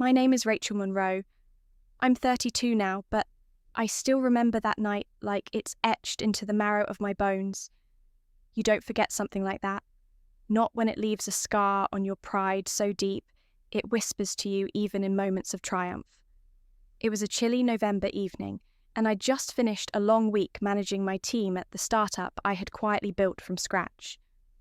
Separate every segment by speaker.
Speaker 1: My name is Rachel Monroe. I'm 32 now, but I still remember that night like it's etched into the marrow of my bones. You don't forget something like that. Not when it leaves a scar on your pride so deep, it whispers to you even in moments of triumph. It was a chilly November evening, and I'd just finished a long week managing my team at the startup I had quietly built from scratch.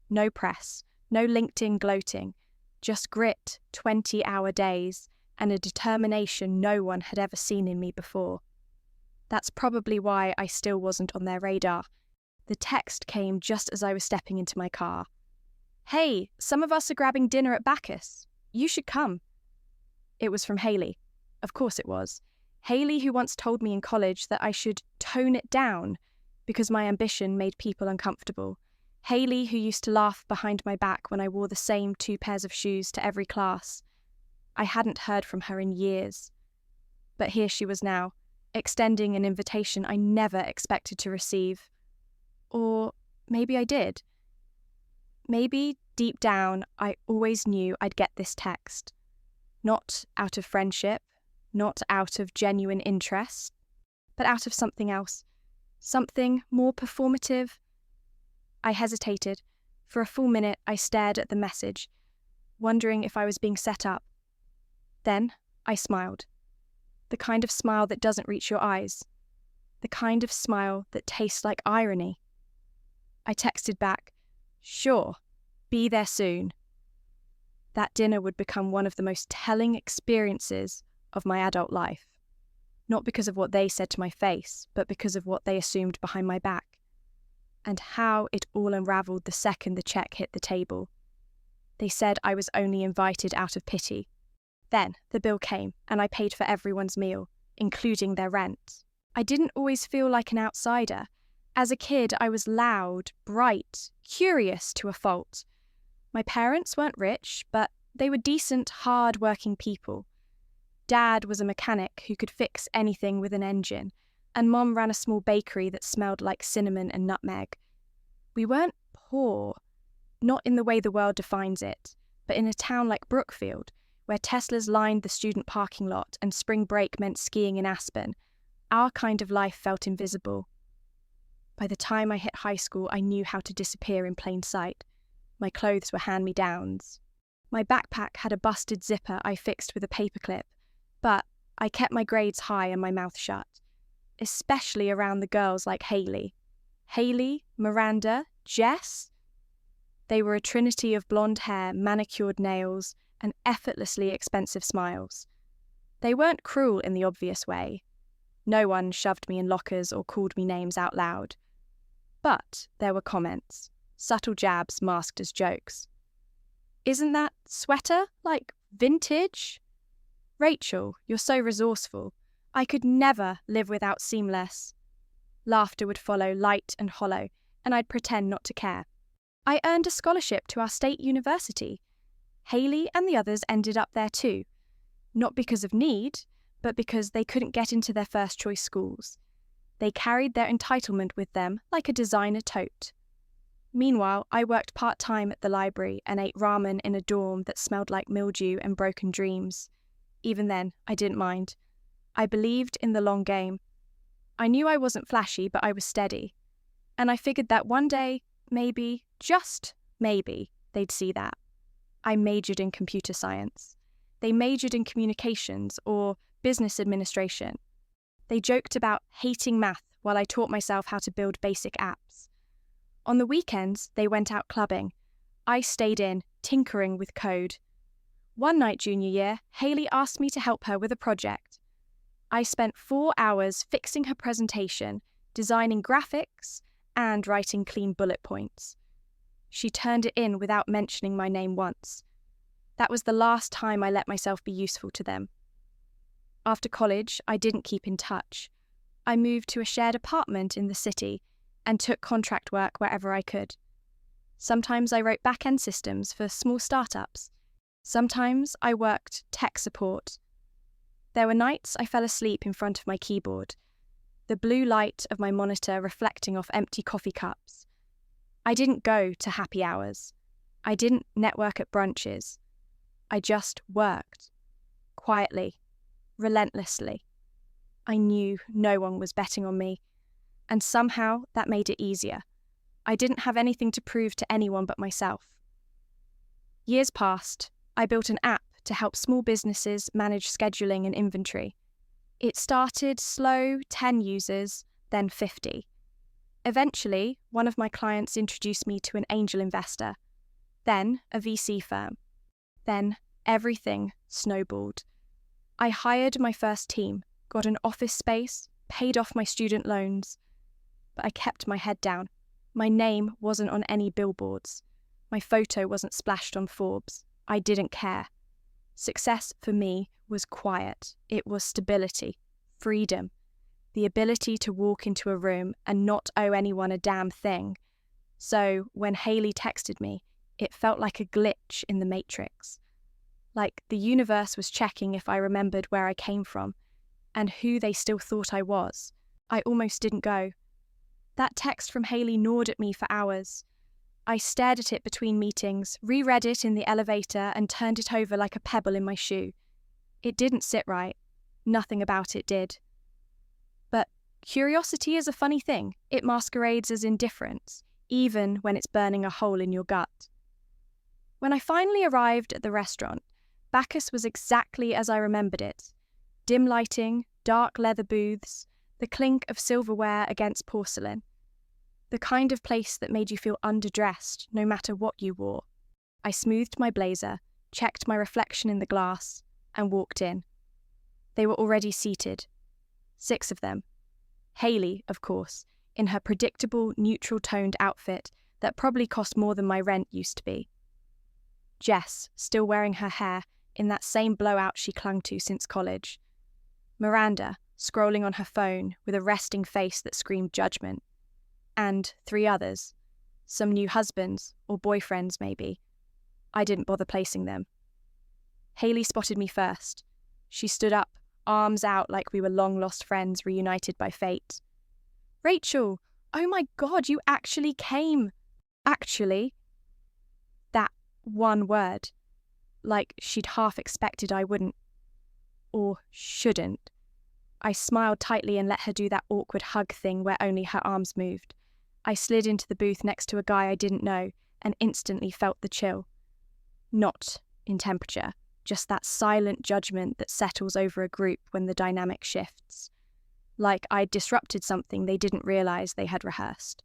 Speaker 1: No press, no LinkedIn gloating, just grit, 20-hour days, and a determination no one had ever seen in me before. That's probably why I still wasn't on their radar. The text came just as I was stepping into my car. "Hey, some of us are grabbing dinner at Bacchus. You should come." It was from Hayley. Of course it was. Hayley, who once told me in college that I should tone it down because my ambition made people uncomfortable. Hayley, who used to laugh behind my back when I wore the same 2 pairs of shoes to every class. I hadn't heard from her in years. But here she was now, extending an invitation I never expected to receive. Or maybe I did. Maybe, deep down, I always knew I'd get this text. Not out of friendship, not out of genuine interest, but out of something else. Something more performative. I hesitated. For a full minute, I stared at the message, wondering if I was being set up. Then, I smiled. The kind of smile that doesn't reach your eyes. The kind of smile that tastes like irony. I texted back, "Sure, be there soon." That dinner would become one of the most telling experiences of my adult life. Not because of what they said to my face, but because of what they assumed behind my back. And how it all unravelled the second the check hit the table. They said I was only invited out of pity. Then the bill came, and I paid for everyone's meal, including their rent. I didn't always feel like an outsider. As a kid, I was loud, bright, curious to a fault. My parents weren't rich, but they were decent, hard-working people. Dad was a mechanic who could fix anything with an engine, and Mom ran a small bakery that smelled like cinnamon and nutmeg. We weren't poor, not in the way the world defines it, but in a town like Brookfield, where Teslas lined the student parking lot and spring break meant skiing in Aspen, our kind of life felt invisible. By the time I hit high school, I knew how to disappear in plain sight. My clothes were hand-me-downs. My backpack had a busted zipper I fixed with a paperclip, but I kept my grades high and my mouth shut, especially around the girls like Hayley. Hayley, Miranda, Jess? They were a trinity of blonde hair, manicured nails, and effortlessly expensive smiles. They weren't cruel in the obvious way. No one shoved me in lockers or called me names out loud. But there were comments, subtle jabs masked as jokes. "Isn't that sweater, like, vintage? Rachel, you're so resourceful. I could never live without seamless." Laughter would follow, light and hollow, and I'd pretend not to care. I earned a scholarship to our state university. Hayley and the others ended up there too. Not because of need, but because they couldn't get into their first-choice schools. They carried their entitlement with them like a designer tote. Meanwhile, I worked part-time at the library and ate ramen in a dorm that smelled like mildew and broken dreams. Even then, I didn't mind. I believed in the long game. I knew I wasn't flashy, but I was steady. And I figured that one day, maybe, just maybe, they'd see that. I majored in computer science. They majored in communications or business administration. They joked about hating math while I taught myself how to build basic apps. On the weekends, they went out clubbing. I stayed in, tinkering with code. One night junior year, Hayley asked me to help her with a project. I spent 4 hours fixing her presentation, designing graphics, and writing clean bullet points. She turned it in without mentioning my name once. That was the last time I let myself be useful to them. After college, I didn't keep in touch. I moved to a shared apartment in the city and took contract work wherever I could. Sometimes I wrote back-end systems for small startups. Sometimes I worked tech support. There were nights I fell asleep in front of my keyboard, the blue light of my monitor reflecting off empty coffee cups. I didn't go to happy hours. I didn't network at brunches. I just worked. quietly, relentlessly. I knew no one was betting on me, and somehow that made it easier. I didn't have anything to prove to anyone but myself. Years passed. I built an app to help small businesses manage scheduling and inventory. It started slow, 10 users, then 50. Eventually, one of my clients introduced me to an angel investor, then a VC firm. Then everything snowballed. I hired my first team, got an office space, paid off my student loans. But I kept my head down. My name wasn't on any billboards. My photo wasn't splashed on Forbes. I didn't care. Success for me was quiet. It was stability, freedom, the ability to walk into a room and not owe anyone a damn thing. So when Hayley texted me, it felt like a glitch in the matrix. Like the universe was checking if I remembered where I came from and who they still thought I was. I almost didn't go. That text from Hayley gnawed at me for hours. I stared at it between meetings, reread it in the elevator, and turned it over like a pebble in my shoe. It didn't sit right. Nothing about it did. But curiosity is a funny thing. It masquerades as indifference, even when it's burning a hole in your gut. When I finally arrived at the restaurant, Bacchus was exactly as I remembered it. Dim lighting, dark leather booths, the clink of silverware against porcelain. The kind of place that made you feel underdressed no matter what you wore. I smoothed my blazer, checked my reflection in the glass, and walked in. They were already seated. 6 of them. Hayley, of course, in her predictable, neutral-toned outfit that probably cost more than my rent used to be. Jess, still wearing her hair in that same blowout she clung to since college. Miranda, scrolling on her phone with a resting face that screamed judgment. And 3 others. Some new husbands, or boyfriends maybe. I didn't bother placing them. Hayley spotted me first. She stood up, arms out like we were long-lost friends reunited by fate. "Rachel, oh my God, you actually came!" Actually? That one word. Like she'd half expected I wouldn't. Or shouldn't. I smiled tightly and let her do that awkward hug thing where only her arms moved. I slid into the booth next to a guy I didn't know and instantly felt the chill. Not in temperature, just that silent judgment that settles over a group when the dynamic shifts. Like I'd disrupted something they didn't realize they had rehearsed.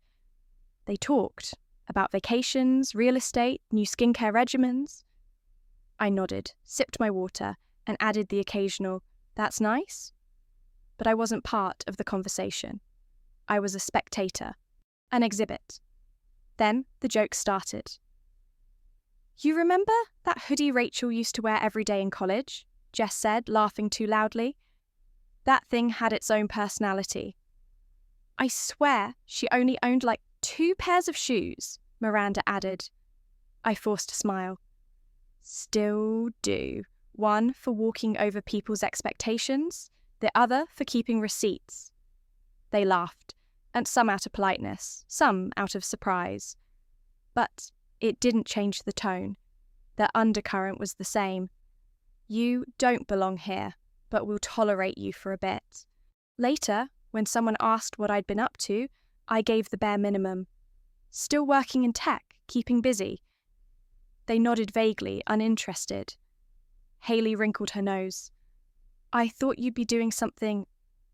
Speaker 1: They talked about vacations, real estate, new skincare regimens. I nodded, sipped my water, and added the occasional, "That's nice?" But I wasn't part of the conversation. I was a spectator, an exhibit. Then the joke started. "You remember that hoodie Rachel used to wear every day in college?" Jess said, laughing too loudly. That thing had its own personality. "I swear she only owned like 2 pairs of shoes," Miranda added. I forced a smile. "Still do. One for walking over people's expectations, the other for keeping receipts." They laughed, and some out of politeness, some out of surprise. But it didn't change the tone. The undercurrent was the same. You don't belong here, but we'll tolerate you for a bit. Later, when someone asked what I'd been up to, I gave the bare minimum. Still working in tech, keeping busy. They nodded vaguely, uninterested. Hayley wrinkled her nose. "I thought you'd be doing something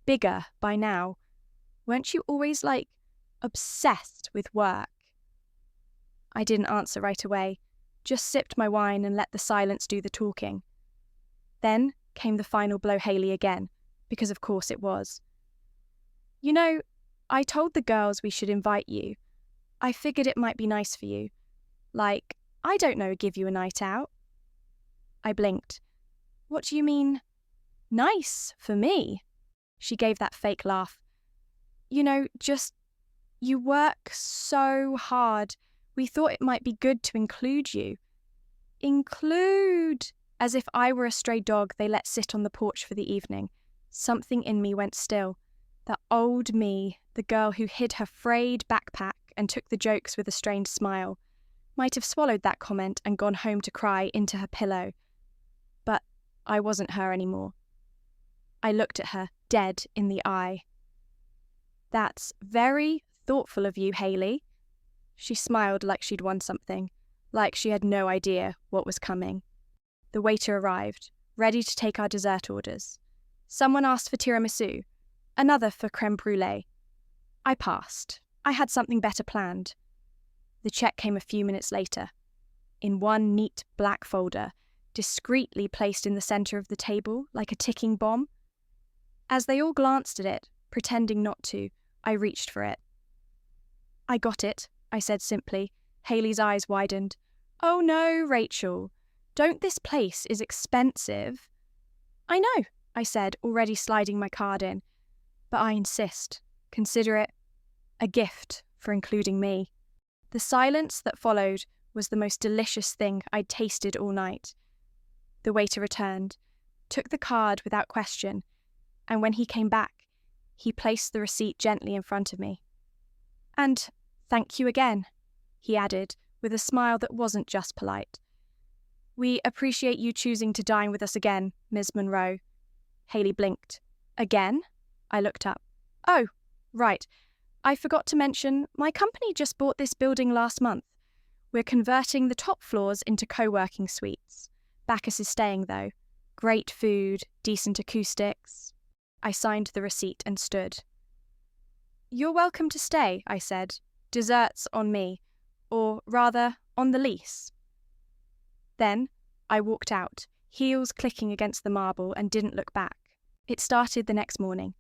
Speaker 1: bigger by now. Weren't you always, obsessed with work?" I didn't answer right away, just sipped my wine and let the silence do the talking. Then came the final blow Hayley again, because of course it was. "You know, I told the girls we should invite you. I figured it might be nice for you. I don't know, give you a night out." I blinked. "What do you mean, nice for me?" She gave that fake laugh. "You know, just, you work so hard. We thought it might be good to include you." Include! As if I were a stray dog they let sit on the porch for the evening. Something in me went still. The old me, the girl who hid her frayed backpack and took the jokes with a strained smile, might have swallowed that comment and gone home to cry into her pillow. But I wasn't her anymore. I looked at her, dead in the eye. "That's very thoughtful of you, Hayley." She smiled like she'd won something, like she had no idea what was coming. The waiter arrived, ready to take our dessert orders. Someone asked for tiramisu, another for creme brulee. I passed. I had something better planned. The check came a few minutes later, in one neat black folder, discreetly placed in the centre of the table like a ticking bomb. As they all glanced at it, pretending not to, I reached for it. "I got it," I said simply. Hayley's eyes widened. "Oh no, Rachel. Don't this place is expensive." "I know," I said, already sliding my card in. "But I insist. Consider it a gift for including me." The silence that followed was the most delicious thing I'd tasted all night. The waiter returned, took the card without question, and when he came back, he placed the receipt gently in front of me. "And thank you again," he added, with a smile that wasn't just polite. "We appreciate you choosing to dine with us again, Ms. Monroe." Hayley blinked. "Again?" I looked up. "Oh, right. I forgot to mention, my company just bought this building last month. We're converting the top floors into co-working suites. Bacchus is staying, though. Great food, decent acoustics." I signed the receipt and stood. "You're welcome to stay," I said. "Desserts on me. Or, rather, on the lease." Then, I walked out, heels clicking against the marble, and didn't look back. It started the next morning.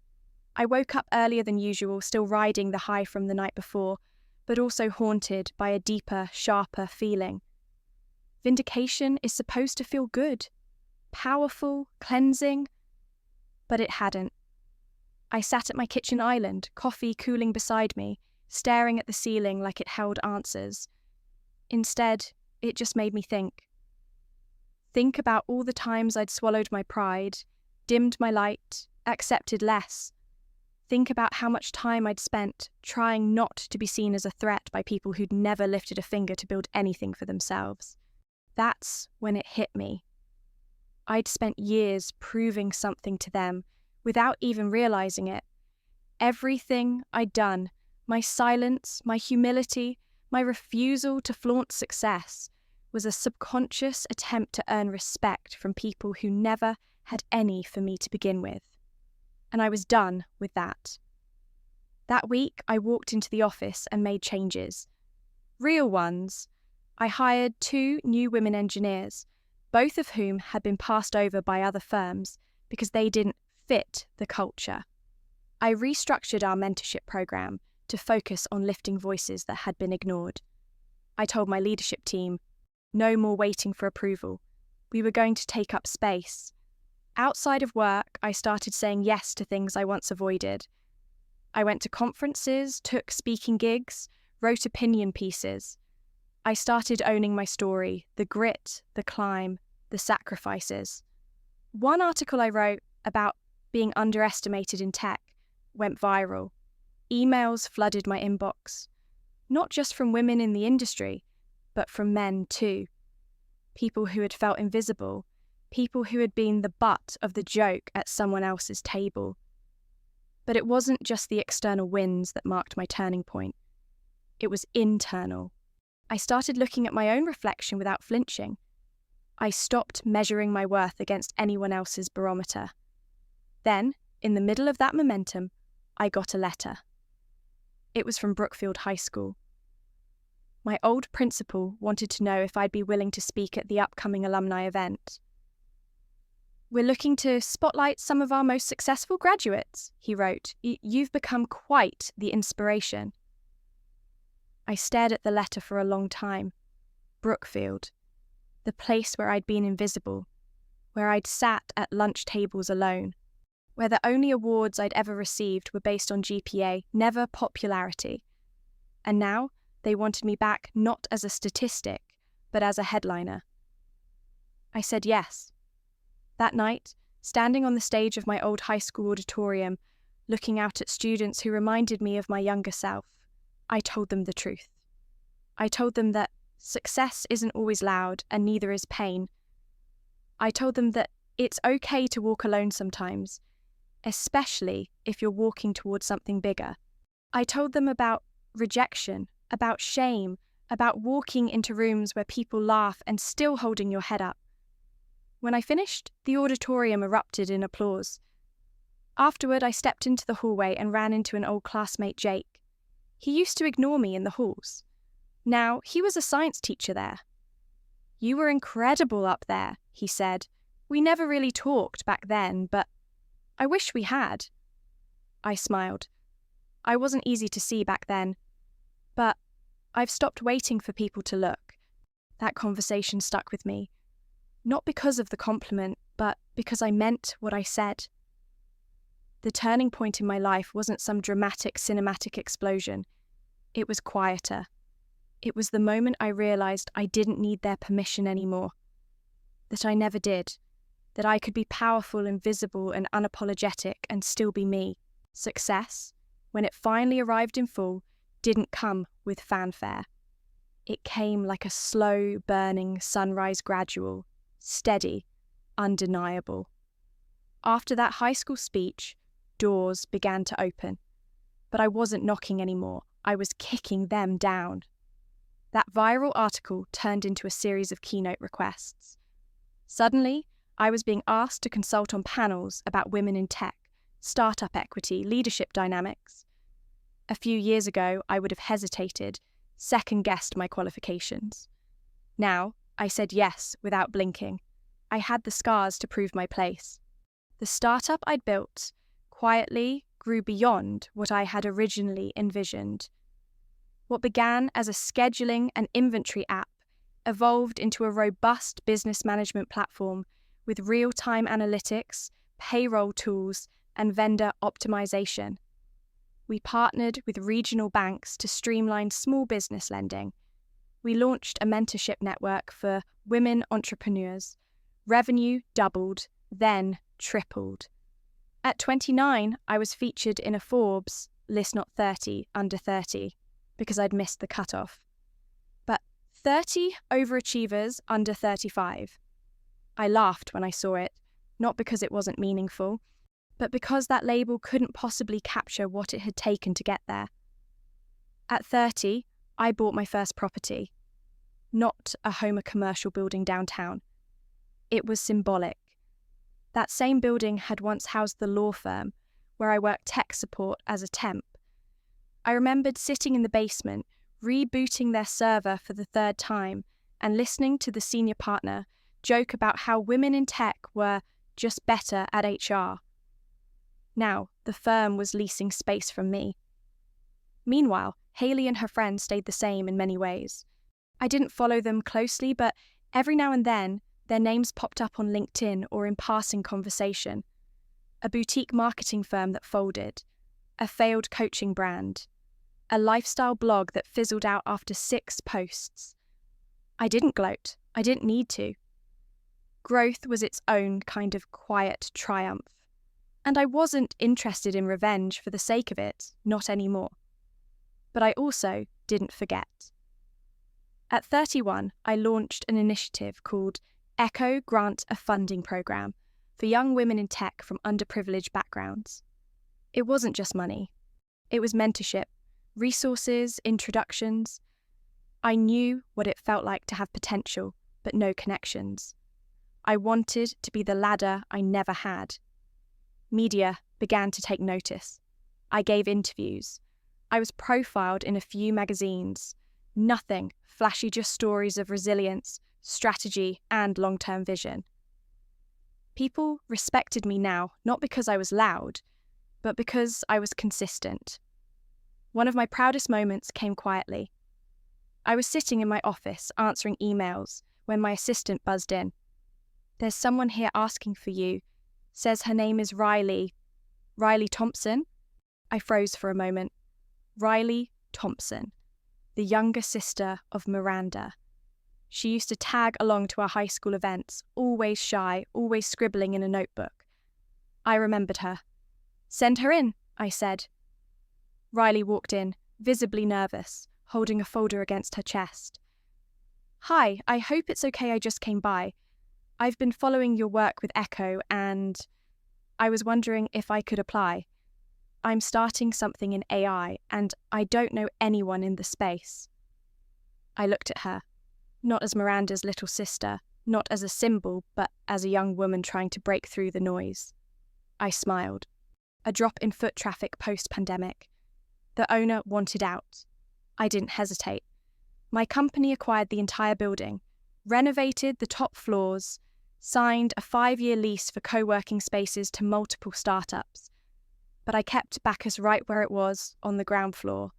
Speaker 1: I woke up earlier than usual, still riding the high from the night before, but also haunted by a deeper, sharper feeling. Vindication is supposed to feel good, powerful, cleansing, but it hadn't. I sat at my kitchen island, coffee cooling beside me, staring at the ceiling like it held answers. Instead, it just made me think. Think about all the times I'd swallowed my pride, dimmed my light, accepted less. Think about how much time I'd spent trying not to be seen as a threat by people who'd never lifted a finger to build anything for themselves. That's when it hit me. I'd spent years proving something to them without even realizing it. Everything I'd done, my silence, my humility, my refusal to flaunt success, was a subconscious attempt to earn respect from people who never had any for me to begin with. And I was done with that. That week, I walked into the office and made changes. Real ones. I hired 2 new women engineers, both of whom had been passed over by other firms because they didn't fit the culture. I restructured our mentorship program to focus on lifting voices that had been ignored. I told my leadership team, no more waiting for approval. We were going to take up space. Outside of work, I started saying yes to things I once avoided. I went to conferences, took speaking gigs, wrote opinion pieces. I started owning my story, the grit, the climb, the sacrifices. One article I wrote about being underestimated in tech went viral. Emails flooded my inbox, not just from women in the industry, but from men too. People who had felt invisible, people who had been the butt of the joke at someone else's table. But it wasn't just the external wins that marked my turning point. It was internal. I started looking at my own reflection without flinching. I stopped measuring my worth against anyone else's barometer. Then, in the middle of that momentum, I got a letter. It was from Brookfield High School. My old principal wanted to know if I'd be willing to speak at the upcoming alumni event. "We're looking to spotlight some of our most successful graduates," he wrote. "You've become quite the inspiration." I stared at the letter for a long time. Brookfield, the place where I'd been invisible, where I'd sat at lunch tables alone, where the only awards I'd ever received were based on GPA, never popularity. And now they wanted me back not as a statistic, but as a headliner. I said yes. That night, standing on the stage of my old high school auditorium, looking out at students who reminded me of my younger self, I told them the truth. I told them that success isn't always loud and neither is pain. I told them that It's okay to walk alone sometimes, especially if you're walking towards something bigger. I told them about rejection, about shame, about walking into rooms where people laugh and still holding your head up. When I finished, the auditorium erupted in applause. Afterward, I stepped into the hallway and ran into an old classmate, Jake. He used to ignore me in the halls. Now, he was a science teacher there. "You were incredible up there," he said. "We never really talked back then, but I wish we had." I smiled. I wasn't easy to see back then, but I've stopped waiting for people to look. That conversation stuck with me, not because of the compliment, but because I meant what I said. The turning point in my life wasn't some dramatic cinematic explosion. It was quieter. It was the moment I realized I didn't need their permission anymore. That I never did. That I could be powerful and visible and unapologetic and still be me. Success, when it finally arrived in full, didn't come with fanfare. It came like a slow, burning sunrise, gradual, steady, undeniable. After that high school speech, doors began to open. But I wasn't knocking anymore. I was kicking them down. That viral article turned into a series of keynote requests. Suddenly, I was being asked to consult on panels about women in tech, startup equity, leadership dynamics. A few years ago, I would have hesitated, second-guessed my qualifications. Now, I said yes without blinking. I had the scars to prove my place. The startup I'd built quietly grew beyond what I had originally envisioned. What began as a scheduling and inventory app evolved into a robust business management platform with real-time analytics, payroll tools, and vendor optimization. We partnered with regional banks to streamline small business lending. We launched a mentorship network for women entrepreneurs. Revenue doubled, then tripled. At 29, I was featured in a Forbes List Not 30 Under 30 because I'd missed the cutoff. But 30 overachievers under 35. I laughed when I saw it, not because it wasn't meaningful, but because that label couldn't possibly capture what it had taken to get there. At 30, I bought my first property. Not a Homer commercial building downtown. It was symbolic. That same building had once housed the law firm, where I worked tech support as a temp. I remembered sitting in the basement, rebooting their server for the third time, and listening to the senior partner joke about how women in tech were just better at HR. Now, the firm was leasing space from me. Meanwhile, Hayley and her friends stayed the same in many ways. I didn't follow them closely, but every now and then, their names popped up on LinkedIn or in passing conversation. A boutique marketing firm that folded, a failed coaching brand, a lifestyle blog that fizzled out after 6 posts. I didn't gloat. I didn't need to. Growth was its own kind of quiet triumph. And I wasn't interested in revenge for the sake of it, not anymore. But I also didn't forget. At 31, I launched an initiative called Echo Grant a Funding Program for young women in tech from underprivileged backgrounds. It wasn't just money. It was mentorship, resources, introductions. I knew what it felt like to have potential, but no connections. I wanted to be the ladder I never had. Media began to take notice. I gave interviews. I was profiled in a few magazines. Nothing flashy, just stories of resilience, strategy, and long-term vision. People respected me now, not because I was loud, but because I was consistent. One of my proudest moments came quietly. I was sitting in my office answering emails when my assistant buzzed in. "There's someone here asking for you. Says her name is Riley. Riley Thompson?" I froze for a moment. Riley Thompson, the younger sister of Miranda. She used to tag along to our high school events, always shy, always scribbling in a notebook. I remembered her. "Send her in," I said. Riley walked in, visibly nervous, holding a folder against her chest. "Hi, I hope it's okay I just came by. I've been following your work with Echo and I was wondering if I could apply. I'm starting something in AI and I don't know anyone in the space. I looked at her, not as Miranda's little sister, not as a symbol, but as a young woman trying to break through the noise. I smiled. A drop in foot traffic post-pandemic. The owner wanted out. I didn't hesitate. My company acquired the entire building, renovated the top floors, signed a 5-year lease for co-working spaces to multiple startups. But I kept Bacchus right where it was, on the ground floor.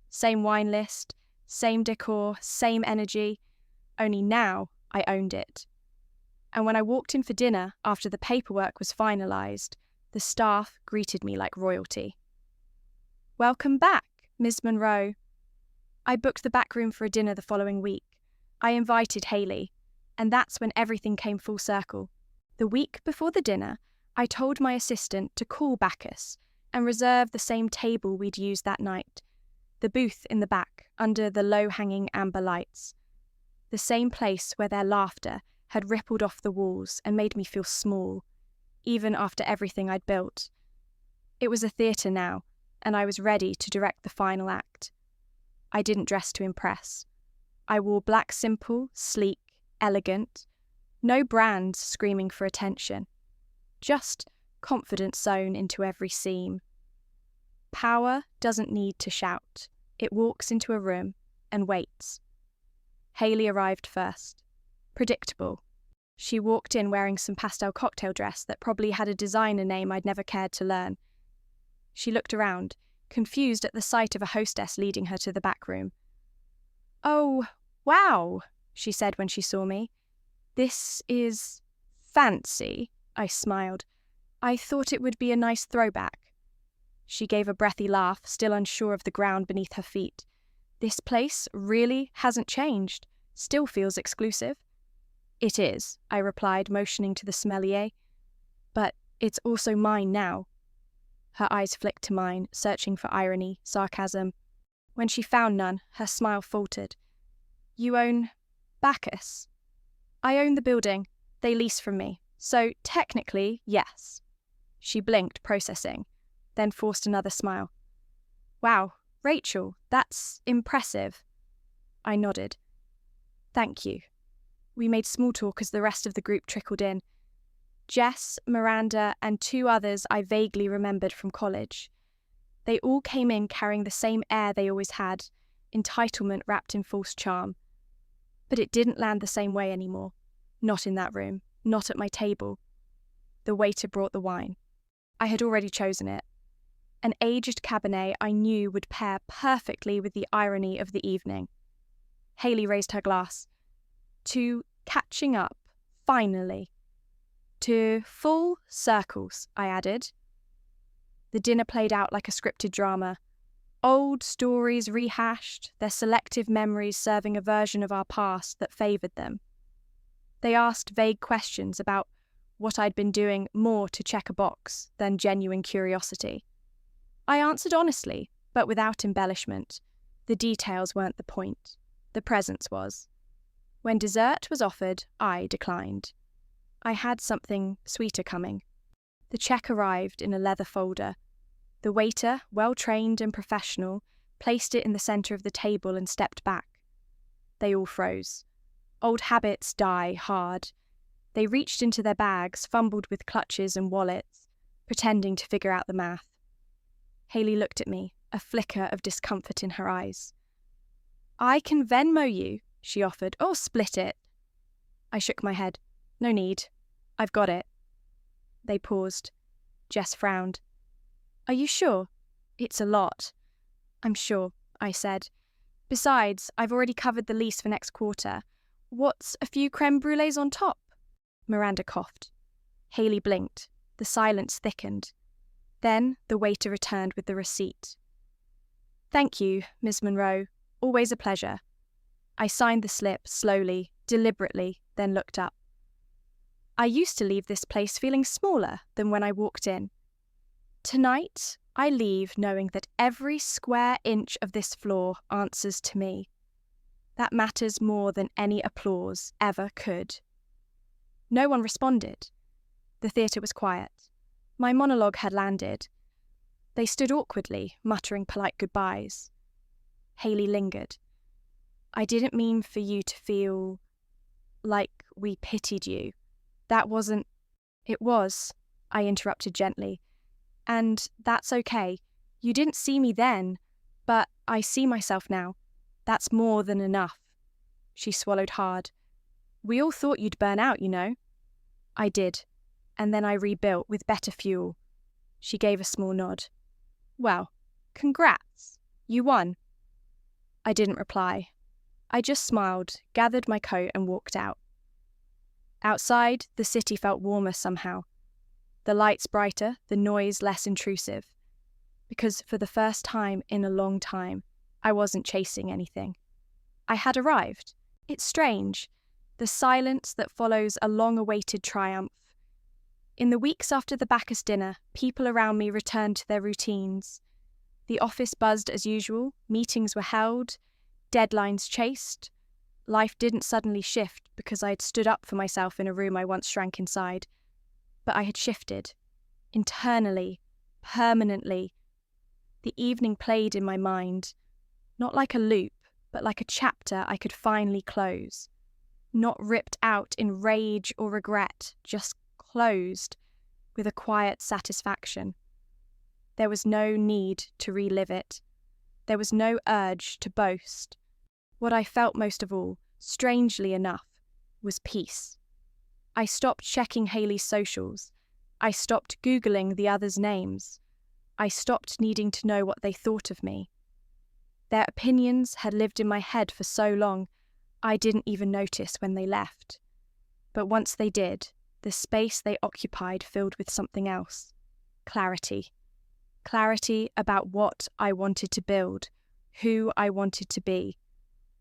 Speaker 1: Same wine list, same decor, same energy, only now I owned it. And when I walked in for dinner after the paperwork was finalised, the staff greeted me like royalty. "Welcome back, Ms. Monroe." I booked the back room for a dinner the following week. I invited Hayley, and that's when everything came full circle. The week before the dinner, I told my assistant to call Bacchus and reserve the same table we'd used that night, the booth in the back under the low-hanging amber lights, the same place where their laughter had rippled off the walls and made me feel small, even after everything I'd built. It was a theatre now, and I was ready to direct the final act. I didn't dress to impress. I wore black simple, sleek, elegant, no brands screaming for attention, just confidence sewn into every seam. Power doesn't need to shout. It walks into a room and waits. Hayley arrived first. Predictable. She walked in wearing some pastel cocktail dress that probably had a designer name I'd never cared to learn. She looked around, confused at the sight of a hostess leading her to the back room. "Oh, wow," she said when she saw me. "This is fancy," I smiled. "I thought it would be a nice throwback." She gave a breathy laugh, still unsure of the ground beneath her feet. "This place really hasn't changed. Still feels exclusive." "It is," I replied, motioning to the sommelier. "But it's also mine now." Her eyes flicked to mine, searching for irony, sarcasm. When she found none, her smile faltered. "You own Bacchus?" "I own the building. They lease from me. So, technically, yes." She blinked, processing, then forced another smile. "Wow, Rachel, that's impressive." I nodded. "Thank you." We made small talk as the rest of the group trickled in. Jess, Miranda, and 2 others I vaguely remembered from college. They all came in carrying the same air they always had, entitlement wrapped in false charm. But it didn't land the same way anymore. Not in that room, not at my table. The waiter brought the wine. I had already chosen it. An aged Cabernet I knew would pair perfectly with the irony of the evening. Hayley raised her glass. "To catching up, finally." "To full circles," I added. The dinner played out like a scripted drama. Old stories rehashed, their selective memories serving a version of our past that favoured them. They asked vague questions about what I'd been doing more to check a box than genuine curiosity. I answered honestly, but without embellishment. The details weren't the point. The presence was. When dessert was offered, I declined. I had something sweeter coming. The check arrived in a leather folder. The waiter, well-trained and professional, placed it in the centre of the table and stepped back. They all froze. Old habits die hard. They reached into their bags, fumbled with clutches and wallets, pretending to figure out the math. Hayley looked at me, a flicker of discomfort in her eyes. "I can Venmo you," she offered, "or split it." I shook my head. "No need. I've got it." They paused. Jess frowned. "Are you sure? It's a lot." "I'm sure," I said. "Besides, I've already covered the lease for next quarter. What's a few creme brulees on top?" Miranda coughed. Hayley blinked. The silence thickened. Then the waiter returned with the receipt. "Thank you, Miss Monroe. Always a pleasure." I signed the slip slowly, deliberately, then looked up. I used to leave this place feeling smaller than when I walked in. Tonight, I leave knowing that every square inch of this floor answers to me. That matters more than any applause ever could. No one responded. The theatre was quiet. My monologue had landed. They stood awkwardly, muttering polite goodbyes. Hayley lingered. I didn't mean for you to feel like we pitied you. That wasn't... It was, I interrupted gently. And that's okay. You didn't see me then, but I see myself now. That's more than enough. She swallowed hard. We all thought you'd burn out, you know. I did, and then I rebuilt with better fuel. She gave a small nod. Well, congrats. You won. I didn't reply. I just smiled, gathered my coat and walked out. Outside, the city felt warmer somehow. The lights brighter, the noise less intrusive. Because for the first time in a long time, I wasn't chasing anything. I had arrived. It's strange, the silence that follows a long-awaited triumph. In the weeks after the Bacchus dinner, people around me returned to their routines. The office buzzed as usual, meetings were held, deadlines chased. Life didn't suddenly shift because I had stood up for myself in a room I once shrank inside. But I had shifted. Internally, permanently. The evening played in my mind, not like a loop, but like a chapter I could finally close. Not ripped out in rage or regret, just closed, with a quiet satisfaction. There was no need to relive it. There was no urge to boast. What I felt most of all, strangely enough, was peace. I stopped checking Hayley's socials. I stopped Googling the others' names. I stopped needing to know what they thought of me. Their opinions had lived in my head for so long, I didn't even notice when they left. But once they did, the space they occupied filled with something else. Clarity. Clarity about what I wanted to build, who I wanted to be,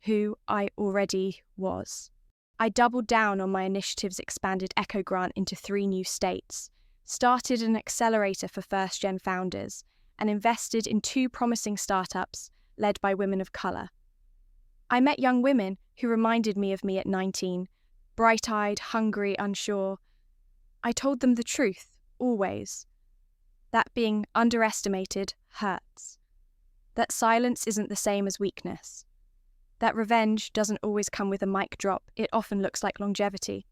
Speaker 1: who I already was. I doubled down on my initiative's expanded Echo Grant into 3 new states, started an accelerator for first-gen founders, and invested in 2 promising startups led by women of colour. I met young women who reminded me of me at 19, bright-eyed, hungry, unsure. I told them the truth, always. That being underestimated hurts. That silence isn't the same as weakness. That revenge doesn't always come with a mic drop, it often looks like longevity.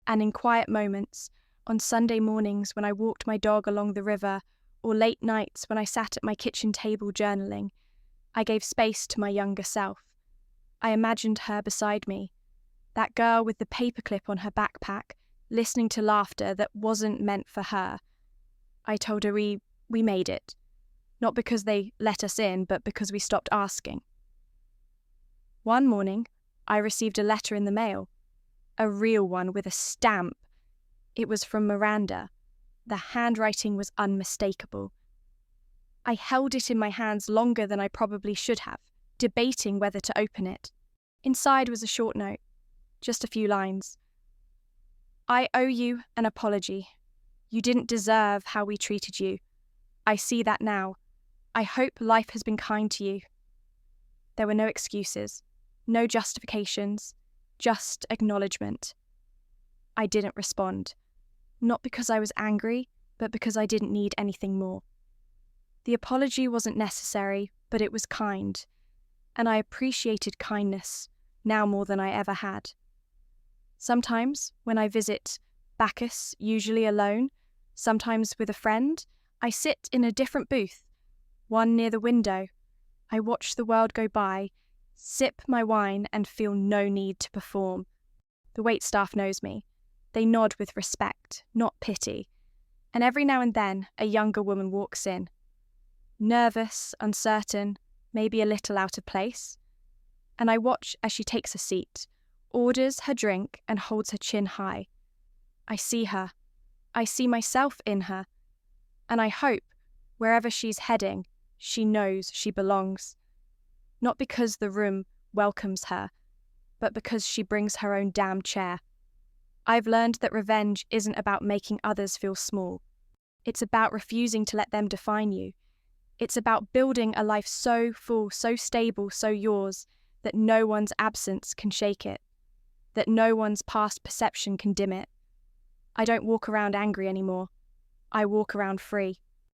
Speaker 1: And in quiet moments, on Sunday mornings when I walked my dog along the river, or late nights when I sat at my kitchen table journaling, I gave space to my younger self. I imagined her beside me, that girl with the paperclip on her backpack, listening to laughter that wasn't meant for her. I told her we made it. Not because they let us in, but because we stopped asking. One morning, I received a letter in the mail. A real one with a stamp. It was from Miranda. The handwriting was unmistakable. I held it in my hands longer than I probably should have, debating whether to open it. Inside was a short note, just a few lines. I owe you an apology. You didn't deserve how we treated you. I see that now. I hope life has been kind to you. There were no excuses, no justifications, just acknowledgement. I didn't respond, not because I was angry, but because I didn't need anything more. The apology wasn't necessary, but it was kind, and I appreciated kindness now more than I ever had. Sometimes, when I visit Bacchus, usually alone, sometimes with a friend, I sit in a different booth, one near the window. I watch the world go by, sip my wine and feel no need to perform. The waitstaff knows me. They nod with respect, not pity. And every now and then, a younger woman walks in. Nervous, uncertain, maybe a little out of place. And I watch as she takes a seat, orders her drink and holds her chin high. I see her. I see myself in her. And I hope, wherever she's heading, she knows she belongs. Not because the room welcomes her, but because she brings her own damn chair. I've learned that revenge isn't about making others feel small. It's about refusing to let them define you. It's about building a life so full, so stable, so yours, that no one's absence can shake it, that no one's past perception can dim it. I don't walk around angry anymore. I walk around free.